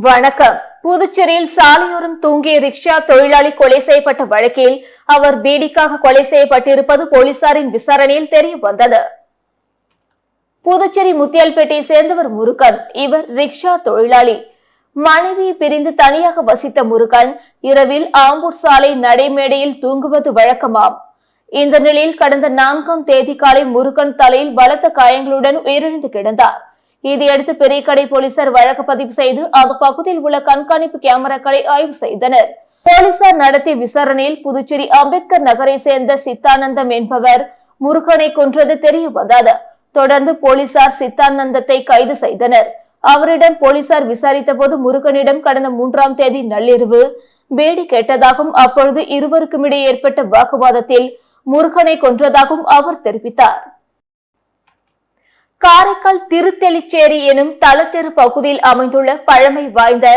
வணக்கம். புதுச்சேரியில் சாலையோரம் தூங்கிய ரிக்ஷா தொழிலாளி கொலை செய்யப்பட்ட வழக்கில் அவர் பீடிக்காக கொலை செய்யப்பட்டிருப்பது போலீசாரின் விசாரணையில் தெரிய வந்தது. புதுச்சேரி முத்தியால்பேட்டையை சேர்ந்தவர் முருகன். இவர் ரிக்ஷா தொழிலாளி. மனைவியை பிரிந்து தனியாக வசித்த முருகன் இரவில் ஆம்பூர் சாலை நடைமேடையில் தூங்குவது வழக்கமாம். இந்த நிலையில் கடந்த 4ஆம் தேதி காலை முருகன் தலையில் பலத்த காயங்களுடன் உயிரிழந்து கிடந்தார். இதையடுத்து பெரியகடை போலீசார் வழக்கு பதிவு செய்து அந்த பகுதியில் உள்ள கண்காணிப்பு கேமராக்களை ஆய்வு செய்தனர். போலீசார் நடத்திய விசாரணையில் புதுச்சேரி அம்பேத்கர் நகரை சேர்ந்த சித்தானந்தம் என்பவர் முருகனை கொன்றது தெரிய வந்தது. தொடர்ந்து போலீசார் சித்தானந்தத்தை கைது செய்தனர். அவரிடம் போலீசார் விசாரித்த போது முருகனிடம் கடந்த 3ஆம் தேதி நள்ளிரவு பேடி கேட்டதாகவும் அப்பொழுது இருவருக்கும் இடையே ஏற்பட்ட வாக்குவாதத்தில் முருகனை கொன்றதாகவும் அவர் தெரிவித்தார். காரைக்கால் திருத்தெளிச்சேரி எனும் தலத்தெரு பகுதியில் அமைந்துள்ள பழமை வாய்ந்த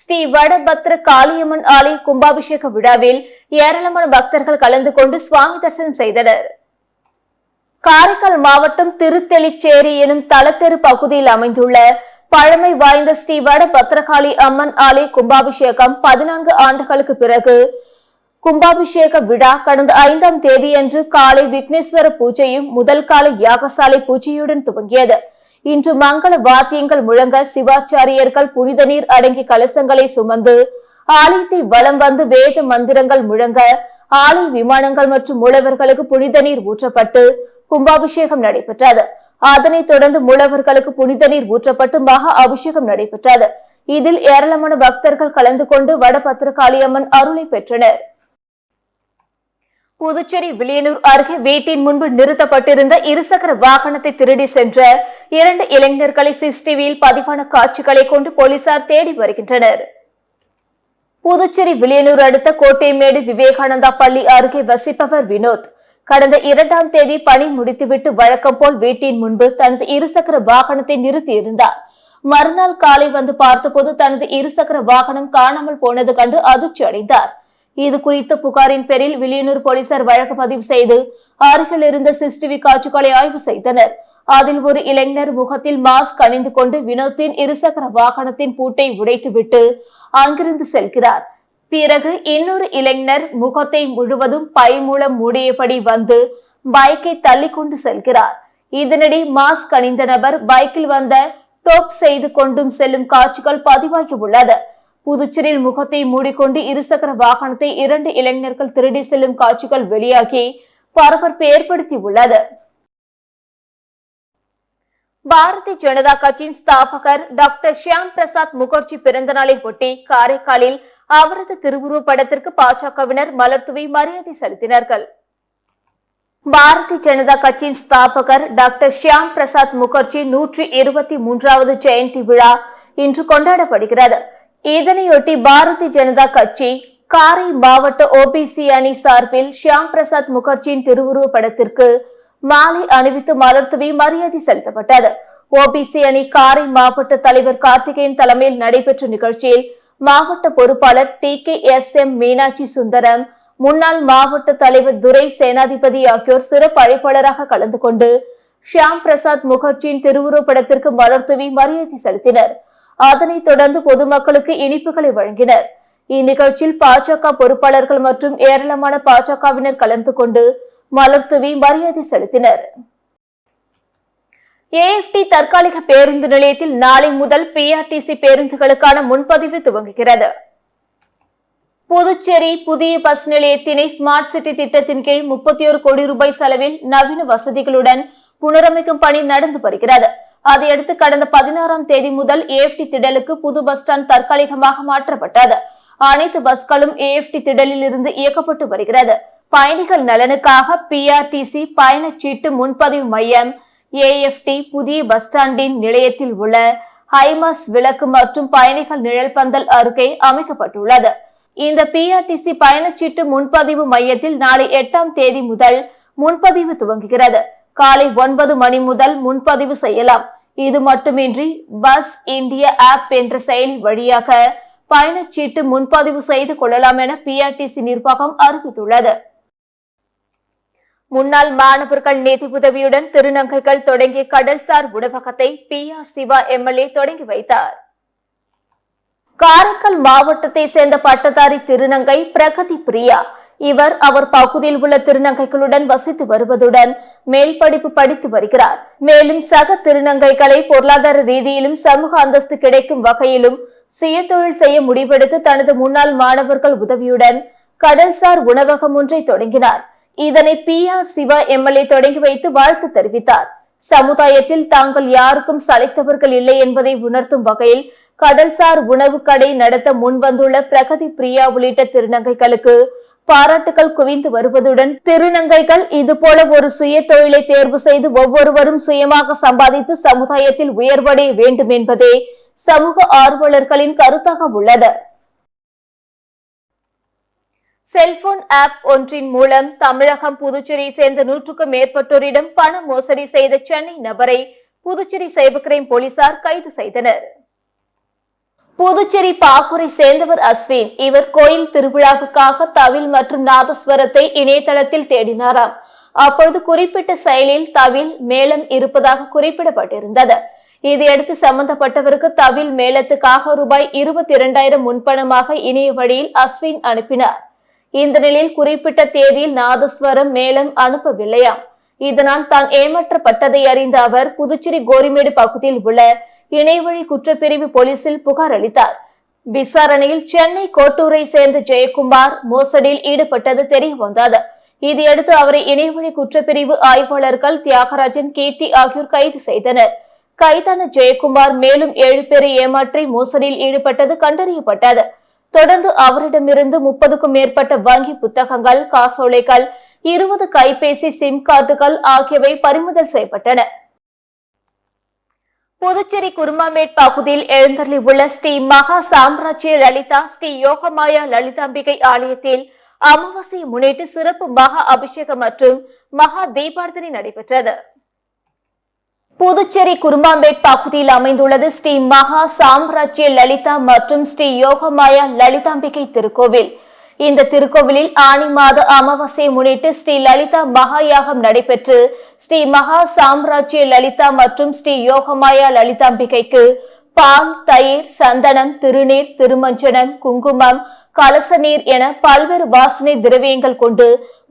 ஸ்ரீ வடபத்ர காளியம்மன் ஆலய கும்பாபிஷேக விழாவில் ஏராளமான பக்தர்கள் கலந்து கொண்டு சுவாமி தரிசனம் செய்தனர். காரைக்கால் மாவட்டம் திருத்தெளிச்சேரி எனும் தலத்தெரு பகுதியில் அமைந்துள்ள பழமை வாய்ந்த ஸ்ரீ வடபத்ரகாளி அம்மன் ஆலய கும்பாபிஷேகம் 14 ஆண்டுகளுக்கு பிறகு கும்பாபிஷேக விழா கடந்த 5ஆம் தேதியன்று காலை விக்னேஸ்வர பூஜையும் முதல் கால யாகசாலை பூஜையுடன் துவங்கியது. இன்று மங்கள வாத்தியங்கள் முழங்க சிவாச்சாரியர்கள் புனித நீர் அடங்கிய கலசங்களை சுமந்து ஆலயத்தை வலம் வந்து வேத மந்திரங்கள் முழங்க ஆலய விமானங்கள் மற்றும் மூலவர்களுக்கு புனித நீர் ஊற்றப்பட்டு கும்பாபிஷேகம் நடைபெற்றது. அதனைத் தொடர்ந்து மூலவர்களுக்கு புனித நீர் ஊற்றப்பட்டு மகா அபிஷேகம் நடைபெற்றது. இதில் ஏராளமான பக்தர்கள் கலந்து கொண்டு வடபத்ரகாளியம்மன் அருளை பெற்றனர். புதுச்சேரி வில்லியனூர் அருகே வீட்டின் முன்பு நிறுத்தப்பட்டிருந்த இருசக்கர வாகனத்தை திருடி சென்ற 2 இளைஞர்களை சிசிடிவியில் பதிவான காட்சிகளை கொண்டு போலீசார் தேடி வருகின்றனர். புதுச்சேரி வில்லியனூர் அடுத்த கோட்டைமேடு விவேகானந்தா பள்ளி அருகே வசிப்பவர் வினோத். கடந்த 2ஆம் தேதி பணி முடித்துவிட்டு வழக்கம் போல் வீட்டின் முன்பு தனது இருசக்கர வாகனத்தை நிறுத்தியிருந்தார். மறுநாள் காலை வந்து பார்த்தபோது தனது இருசக்கர வாகனம் காணாமல் போனது கண்டு அதிர்ச்சி அடைந்தார். இது குறித்த புகாரின் பேரில் வில்லியனூர் போலீசார் வழக்கு பதிவு செய்து அருகில் இருந்த சிசிடிவி காட்சிகளை ஆய்வு செய்தனர். அதில் ஒரு இளைஞர் முகத்தில் மாஸ்க் அணிந்து கொண்டு வினோத்தின் இருசக்கர வாகனத்தின் பூட்டை உடைத்துவிட்டு அங்கிருந்து செல்கிறார். பிறகு இன்னொரு இளைஞர் முகத்தை முழுவதும் பை மூலம் மூடியபடி வந்து பைக்கை தள்ளி கொண்டு செல்கிறார். இதனிடையே மாஸ்க் அணிந்த நபர் பைக்கில் வந்த டோப் செய்து கொண்டும் செல்லும் காட்சிகள் பதிவாகி உள்ளது. புதுச்சேரியில் முகத்தை மூடிக்கொண்டு இருசக்கர வாகனத்தை 2 இளைஞர்கள் திருடி செல்லும் காட்சிகள் வெளியாகி பரபரப்பை ஏற்படுத்தி உள்ளது. பாரதிய ஜனதா கட்சியின் ஸ்தாபகர் டாக்டர் ஷியாம் பிரசாத் முகர்ஜி பிறந்த நாளை ஒட்டி காரைக்காலில் அவரது திருவுருவ படத்திற்கு பாஜகவினர் மலர்தூவி மரியாதை செலுத்தினார்கள். பாரதிய ஜனதா கட்சியின் ஸ்தாபகர் டாக்டர் ஷியாம் பிரசாத் முகர்ஜி 123வது ஜெயந்தி விழா இன்று கொண்டாடப்படுகிறது. இதனையொட்டி பாரதிய ஜனதா கட்சி காரை மாவட்ட ஓபிசி அணி சார்பில் ஷியாம் பிரசாத் முகர்ஜியின் திருவுருவ படத்திற்கு மாலை அணிவித்து மலர்தூவி மரியாதை செலுத்தப்பட்டது. ஓபிசி அணி காரை மாவட்ட தலைவர் கார்த்திகேயன் தலைமையில் நடைபெற்ற நிகழ்ச்சியில் மாவட்ட பொறுப்பாளர் TKSM மீனாட்சி சுந்தரம், முன்னாள் மாவட்ட தலைவர் துரை சேனாதிபதி ஆகியோர் சிறப்பு அழைப்பாளராக கலந்து கொண்டு ஷியாம் பிரசாத் முகர்ஜியின் திருவுருவ படத்திற்கு மலர்தூவி மரியாதை செலுத்தினர். அதனைத் தொடர்ந்து பொதுமக்களுக்கு இனிப்புகளை வழங்கினர். இந்நிகழ்ச்சியில் பாஜக பொறுப்பாளர்கள் மற்றும் ஏராளமான பாஜகவினர் கலந்து கொண்டு மலர்தூவி மரியாதை செலுத்தினர். AFT தற்காலிக பேருந்து நிலையத்தில் நாளை முதல் PRTC பேருந்துகளுக்கான முன்பதிவு துவங்குகிறது. புதுச்சேரி புதிய பஸ் நிலையத்தினை ஸ்மார்ட் சிட்டி திட்டத்தின் கீழ் 31 கோடி ரூபாய் செலவில் நவீன வசதிகளுடன் புனரமைக்கும் பணி நடந்து வருகிறது. அதையடுத்து கடந்த 16ஆம் தேதி முதல் AFT திடலுக்கு புது பஸ் ஸ்டாண்ட் தற்காலிகமாக மாற்றப்பட்டது. அனைத்து பஸ்களும் AFT திடலில் இருந்து இயக்கப்பட்டு வருகிறது. பயணிகள் நலனுக்காக PRTC பயணச்சீட்டு முன்பதிவு மையம் AFT புதிய பஸ் ஸ்டாண்டின் நிலையத்தில் உள்ள ஹைமாஸ் விளக்கு மற்றும் பயணிகள் நிழல் பந்தல் அருகே அமைக்கப்பட்டுள்ளது. இந்த PRTC பயணச்சீட்டு முன்பதிவு மையத்தில் நாளை 8ஆம் தேதி முதல் முன்பதிவு துவங்குகிறது. காலை 9 மணி முதல் முன்பதிவு செய்யலாம். இது மட்டுமின்றி பஸ் இந்தியா ஆப் என்ற செயலி வழியாக பயணச்சீட்டு முன்பதிவு செய்து கொள்ளலாம் என PRTC நிர்வாகம் அறிவித்துள்ளது. முன்னாள் மாணவர்கள் நிதி உதவியுடன் திருநங்கைகள் தொடங்கிய கடல்சார் உணவகத்தை PR சிவா MLA தொடங்கி வைத்தார். காரைக்கால் மாவட்டத்தை சேர்ந்த பட்டதாரி திருநங்கை பிரகதி பிரியா. இவர் அவர் பகுதியில் உள்ள திருநங்கைகளுடன் வசித்து வருவதுடன் மேல் படிப்பு படித்து வருகிறார். மேலும் சக திருநங்கைகளை பொருளாதார ரீதியிலும் சமூக அந்தஸ்து கிடைக்கும் வகையிலும் சுயதொழில் செய்ய முடிவெடுத்து தனது முன்னாள் மாணவர்கள் உதவியுடன் கடல்சார் உணவகம் ஒன்றை தொடங்கினார். இதனை PR சிவா MLA தொடங்கி வைத்து வாழ்த்து தெரிவித்தார். சமுதாயத்தில் தாங்கள் யாருக்கும் சளைத்தவர்கள் இல்லை என்பதை உணர்த்தும் வகையில் கடல்சார் உணவு கடை நடத்த முன்வந்துள்ள பிரகதி பிரியா உள்ளிட்ட திருநங்கைகளுக்கு பாராட்டுகள் குவிந்து வருவதுடன் திருநங்கைகள் இதுபோல ஒரு சுய தொழிலை தேர்வு செய்து ஒவ்வொருவரும் சுயமாக சம்பாதித்து சமுதாயத்தில் உயர்வடைய வேண்டும் என்பதே சமூக ஆர்வலர்களின் கருத்தாக உள்ளது. செல்போன் ஆப் ஒன்றின் மூலம் தமிழகம் புதுச்சேரியை சேர்ந்த 100க்கும் மேற்பட்டோரிடம் பண மோசடி செய்த சென்னை நபரை புதுச்சேரி சைபர் கிரைம் போலீசார் கைது செய்தனர். புதுச்சேரி பாகூரை சேர்ந்தவர் அஸ்வின். இவர் கோயில் திருவிழாவுக்காக தவில் மற்றும் நாதஸ்வரத்தை இணையதளத்தில் தேடினாராம். அப்பொழுது குறிப்பிட்ட செயலில் தவில் மேளம் இருப்பதாக குறிப்பிடப்பட்டிருந்தது. இதையடுத்து சம்பந்தப்பட்டவருக்கு தவில் மேளத்துக்காக ரூபாய் 22,000 முன்பணமாக இணைய வழியில் அஸ்வின் அனுப்பினார். இந்த நிலையில் குறிப்பிட்ட தேதியில் நாதஸ்வரம் மேளம் அனுப்பவில்லையாம். இதனால் தான் ஏமாற்றப்பட்டதை அறிந்த அவர் புதுச்சேரி கோரிமேடு பகுதியில் உள்ள இணையவழி குற்றப்பிரிவு போலீசில் புகார் அளித்தார். விசாரணையில் சென்னை கோட்டூரை சேர்ந்த ஜெயக்குமார் மோசடியில் ஈடுபட்டது தெரிய வந்தது. இதையடுத்து அவரை இணையவழி குற்றப்பிரிவு ஆய்வாளர்கள் தியாகராஜன், கீர்த்தி ஆகியோர் கைது செய்தனர். கைதான ஜெயக்குமார் மேலும் 7 பேரை ஏமாற்றி மோசடியில் ஈடுபட்டது கண்டறியப்பட்டது. தொடர்ந்து அவரிடமிருந்து 30க்கும் மேற்பட்ட வங்கி புத்தகங்கள், காசோலைகள், 20 கைபேசி சிம் கார்டுகள் ஆகியவை பறிமுதல் செய்யப்பட்டன. புதுச்சேரி குருமாமேட் பகுதியில் எழுந்தருளி உள்ள ஸ்ரீ மகா சாம்ராஜ்ய லலிதா ஸ்ரீ யோகமாயா லலிதாம்பிகை ஆலயத்தில் அமாவாசையை முன்னிட்டு சிறப்பு மகா அபிஷேகம் மற்றும் மகா தீபார்த்தனை நடைபெற்றது. புதுச்சேரி குருமாம்பேட் பகுதியில் அமைந்துள்ளது ஸ்ரீ மகா சாம்ராஜ்ய லலிதா மற்றும் ஸ்ரீ யோகமாயா லலிதாம்பிகை திருக்கோவில். இந்த திருக்கோவிலில் ஆனி மாத அமாவாசையை முன்னிட்டு ஸ்ரீ லலிதா மகா யாகம் நடைபெற்று ஸ்ரீ மகா சாம்ராஜ்ய லலிதா மற்றும் ஸ்ரீ யோகமாயா லலிதாம்பிகைக்கு பால், தயிர், சந்தனம், திருநீர், திருமஞ்சனம், குங்குமம், கலச நீர் என பல்வேறு வாசனை திரவியங்கள் கொண்டு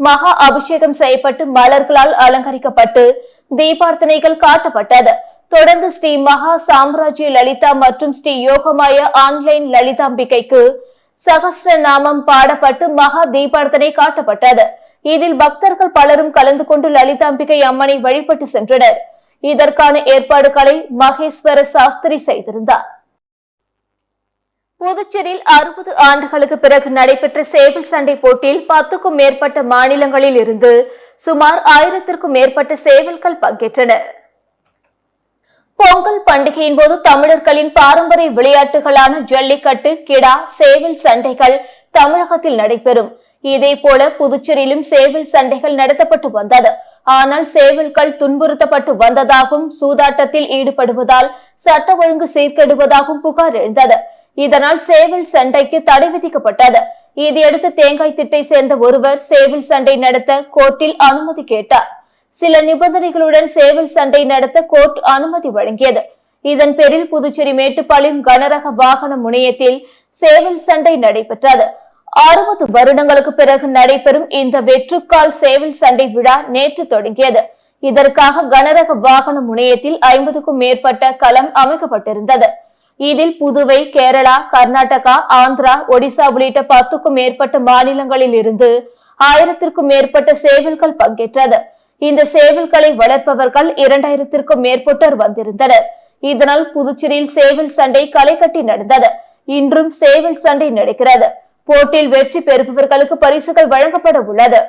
மகா அபிஷேகம் செய்யப்பட்டு மலர்களால் அலங்கரிக்கப்பட்டு தீபார்த்தனைகள் காட்டப்பட்டது. தொடர்ந்து ஸ்ரீ மகா சாம்ராஜ்ய லலிதா மற்றும் ஸ்ரீ யோகமாயா ஆன்லைன் லலிதாம்பிகைக்கு சகஸ்ர நாமம் பாடப்பட்டு மகா தீபார்த்தனை காட்டப்பட்டது. இதில் பக்தர்கள் பலரும் கலந்து கொண்டு லலிதாம்பிகை அம்மனை வழிபட்டு சென்றனர். இதற்கான ஏற்பாடுகளை மகேஸ்வர சாஸ்திரி செய்திருந்தார். புதுச்சேரியில் 60 ஆண்டுகளுக்கு பிறகு நடைபெற்ற சேவல் சண்டை போட்டியில் 10க்கும் மேற்பட்ட மாநிலங்களில் இருந்து சுமார் 1000க்கும் மேற்பட்ட சேவல்கள் பங்கேற்றனர். பொங்கல் பண்டிகையின் போது தமிழர்களின் பாரம்பரிய விளையாட்டுகளான ஜல்லிக்கட்டு, கிடா, சேவல் சண்டைகள் தமிழகத்தில் நடைபெறும். இதேபோல புதுச்சேரியிலும் சேவல் சண்டைகள் நடத்தப்பட்டு வந்தது. ஆனால் சேவல்கள் துன்புறுத்தப்பட்டு வந்ததாகவும் சூதாட்டத்தில் ஈடுபடுவதால் சட்ட ஒழுங்கு சீர்கெடுவதாகவும் புகார் எழுந்தது. இதனால் சேவல் சண்டைக்கு தடை விதிக்கப்பட்டது. இதையடுத்து தேங்காய் திட்டை சேர்ந்த ஒருவர் சேவல் சண்டை நடத்த கோர்ட்டில் அனுமதி கேட்டார். சில நிபந்தனைகளுடன் சேவல் சண்டை நடத்த கோர்ட் அனுமதி வழங்கியது. இதன் பேரில் புதுச்சேரி மேட்டுப்பாளையம் கனரக வாகன முனையத்தில் சேவல் சண்டை நடைபெற்றது. 60 வருடங்களுக்கு பிறகு நடைபெறும் இந்த வெற்றுக்கால் சேவல் சண்டை விழா நேற்று தொடங்கியது. இதற்காக கனரக வாகன முனையத்தில் 50க்கும் மேற்பட்ட களம் அமைக்கப்பட்டிருந்தது. இதில் புதுவை, கேரளா, கர்நாடகா, ஆந்திரா, ஒடிசா உள்ளிட்ட 10க்கும் மேற்பட்ட மாநிலங்களில் இருந்து 1000க்கும் மேற்பட்ட சேவல்கள் பங்கேற்றது. இந்த சேவல்களை வளர்ப்பவர்கள் 2000க்கும் மேற்பட்டோர் வந்திருந்தனர். இதனால் புதுச்சேரியில் சேவல் சண்டை களை கட்டி நடந்தது. இன்றும் சேவல் சண்டை நடக்கிறது. போட்டியில் வெற்றி பெறுபவர்களுக்கு பரிசுகள் வழங்கப்பட உள்ளது.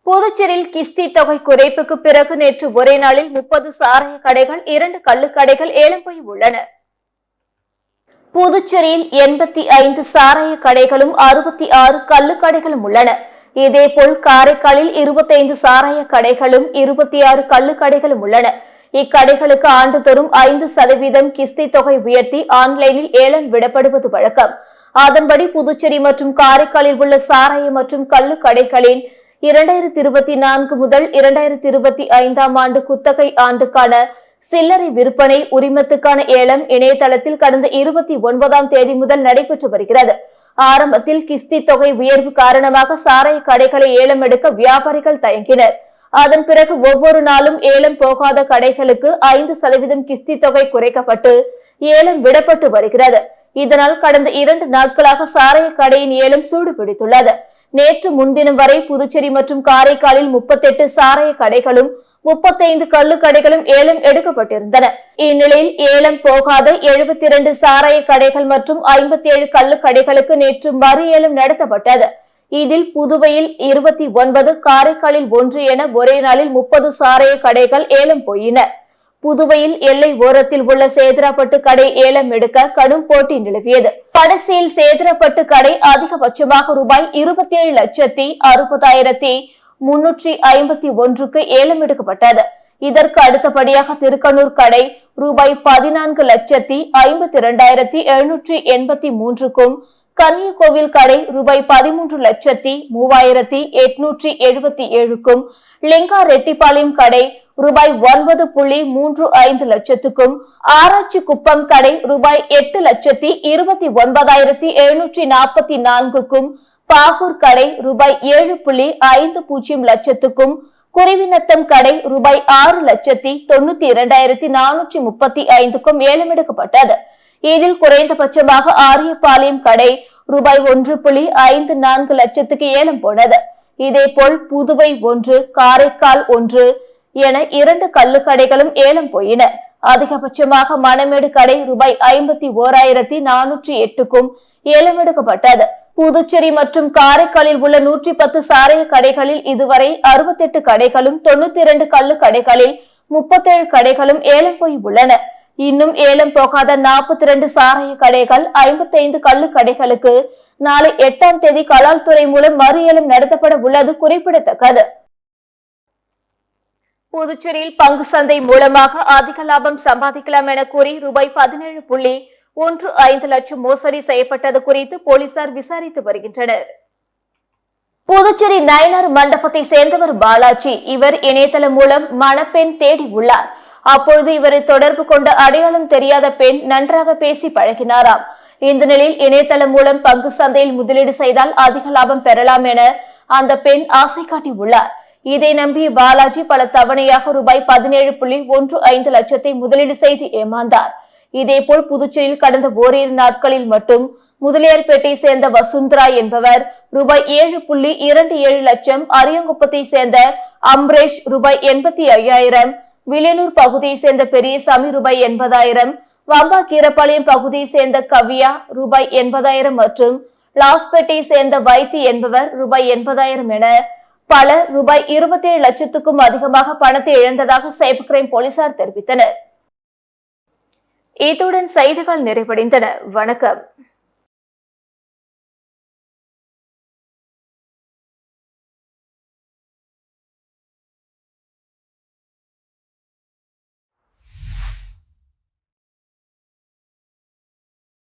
புதுச்சேரியில் கிஸ்தி தொகை குறைப்புக்கு பிறகு நேற்று ஒரே நாளில் 30 சாராய கடைகள், 2 கள்ளுக்கடைகள் ஏலம் போய் உள்ளன. புதுச்சேரியில் 85 சாராய கடைகளும் 66 கள்ளுக்கடைகளும் உள்ளன. இதேபோல் காரைக்காலில் 25 சாராய கடைகளும் 26 கள்ளுக்கடைகளும் உள்ளன. இக்கடைகளுக்கு ஆண்டுதோறும் 5% கிஸ்தி தொகை உயர்த்தி ஆன்லைனில் ஏலம் விடப்படுவது வழக்கம். அதன்படி புதுச்சேரி மற்றும் காரைக்காலில் உள்ள சாராய மற்றும் கள்ளுக்கடைகளின் 2024 முதல் 2025 ஆண்டு குத்தகை ஆண்டுக்கான சில்லறை விற்பனை உரிமத்துக்கான ஏலம் இணையதளத்தில் கடந்த 29ஆம் தேதி முதல் நடைபெற்று வருகிறது. ஆரம்பத்தில் கிஸ்தி தொகை உயர்வு காரணமாக சாராய கடைகளை ஏலம் எடுக்க வியாபாரிகள் தயங்கினர். அதன் பிறகு ஒவ்வொரு நாளும் ஏலம் போகாத கடைகளுக்கு 5% கிஸ்தி தொகை குறைக்கப்பட்டு ஏலம் விடப்பட்டு வருகிறது. இதனால் கடந்த 2 நாட்களாக சாராய கடையின் ஏலம் சூடு பிடித்துள்ளது. நேற்று முன்தினம் வரை புதுச்சேரி மற்றும் காரைக்காலில் 38 சாராய கடைகளும் 35 கள்ளு கடைகளும் ஏலம் எடுக்கப்பட்டிருந்தன. இந்நிலையில் ஏலம் போகாத 72 சாராய கடைகள் மற்றும் 57 கள்ளு கடைகளுக்கு நேற்று மறு ஏலம் நடத்தப்பட்டது. இதில் புதுவையில் 29, காரைக்காலில் 1 என ஒரே நாளில் 30 சாராய கடைகள் ஏலம் போயின. புதுவையில் எல்லை ஓரத்தில் உள்ள சேதராப்பட்டு கடை ஏலம் எடுக்க கடும் போட்டி நிலவியது. கடைசியில் சேதராப்பட்டு கடை அதிகபட்சமாக ரூபாய் 27,60,351க்கு ஏலம் எடுக்கப்பட்டது. இதற்கு அடுத்தபடியாக திருக்கனூர் கடை ரூபாய் 14,52,783க்கும், கன்னியகோவில் கடை ரூபாய் 13,03,877க்கும், லிங்கா ரெட்டிப்பாளையம் கடை ரூபாய் 9.35 லட்சத்துக்கும், ஆராய்ச்சி குப்பம் கடை ரூபாய் 8,29,744க்கும், பாகூர் கடை ரூபாய் 7.50 லட்சத்துக்கும், குருவிநத்தம் கடை ரூபாய் 6,92,435க்கும் ஏலம் எடுக்கப்பட்டது. இதில் குறைந்தபட்சமாக ஆரியபாளையம் கடை ரூபாய் 1.54 லட்சத்துக்கு ஏலம் போனது. இதேபோல் புதுவை 1, காரைக்கால் 1 என 2 கள்ளு கடைகளும் ஏலம் போயின. அதிகபட்சமாக மணமேடு கடை ரூபாய் 51,408க்கும் ஏலம் எடுக்கப்பட்டது. புதுச்சேரி மற்றும் காரைக்காலில் உள்ள 110 சாராய கடைகளில் இதுவரை 68 கடைகளும், 92 கள்ளு கடைகளில் 37 கடைகளும் ஏலம் போய் உள்ளன. இன்னும் ஏலம் போகாத 42 சாராய கடைகள், 55 கள்ளு கடைகளுக்கு நாளை 8ஆம் தேதி கலால் துறை மூலம் மறு ஏலம் நடத்தப்பட உள்ளது குறிப்பிடத்தக்கது. புதுச்சேரியில் பங்கு சந்தை மூலமாக அதிக லாபம் சம்பாதிக்கலாம் என கூறி ரூபாய் 17.15 லட்சம் மோசடி செய்யப்பட்டது குறித்து போலீசார் விசாரித்து வருகின்றனர். புதுச்சேரி நயினார் மண்டபத்தை சேர்ந்தவர் பாலாஜி. இவர் இணையதளம் மூலம் மணப்பெண் தேடி உள்ளார். அப்பொழுது இவரை தொடர்பு கொண்ட அடையாளம் தெரியாத பெண் நன்றாக பேசி பழகினாராம். இந்த நிலையில் இணையதளம் மூலம் பங்கு சந்தையில் முதலீடு செய்தால் அதிக லாபம் பெறலாம் என அந்த பெண் ஆசை காட்டி உள்ளார். இதை நம்பிய பாலாஜி பல தவணையாக ரூபாய் 17.15 லட்சத்தை முதலீடு செய்து ஏமாந்தார். இதேபோல் புதுச்சேரியில் கடந்த ஓரிரு நாட்களில் மட்டும் முதலியார்பேட்டை சேர்ந்த வசுந்தரா என்பவர் ரூபாய் 7.27 லட்சம், அரியங்குப்பத்தை சேர்ந்த அம்ரேஷ் ரூபாய் 85,000, வில்லியனூர் பகுதியை சேர்ந்த பெரியசாமி ரூபாய் 80,000, வம்பா கீரப்பாளையம் பகுதியை சேர்ந்த கவியா ரூபாய் 80,000 மற்றும் லாஸ்பேட்டை சேர்ந்த வைத்தி என்பவர் ரூபாய் 80,000 என பலர் ரூபாய் 27 லட்சத்துக்கும் அதிகமாக பணத்தை இழந்ததாக சைபர் கிரைம் போலீசார் தெரிவித்தனர். இத்துடன் செய்திகள் நிறைவடைந்தன. வணக்கம்.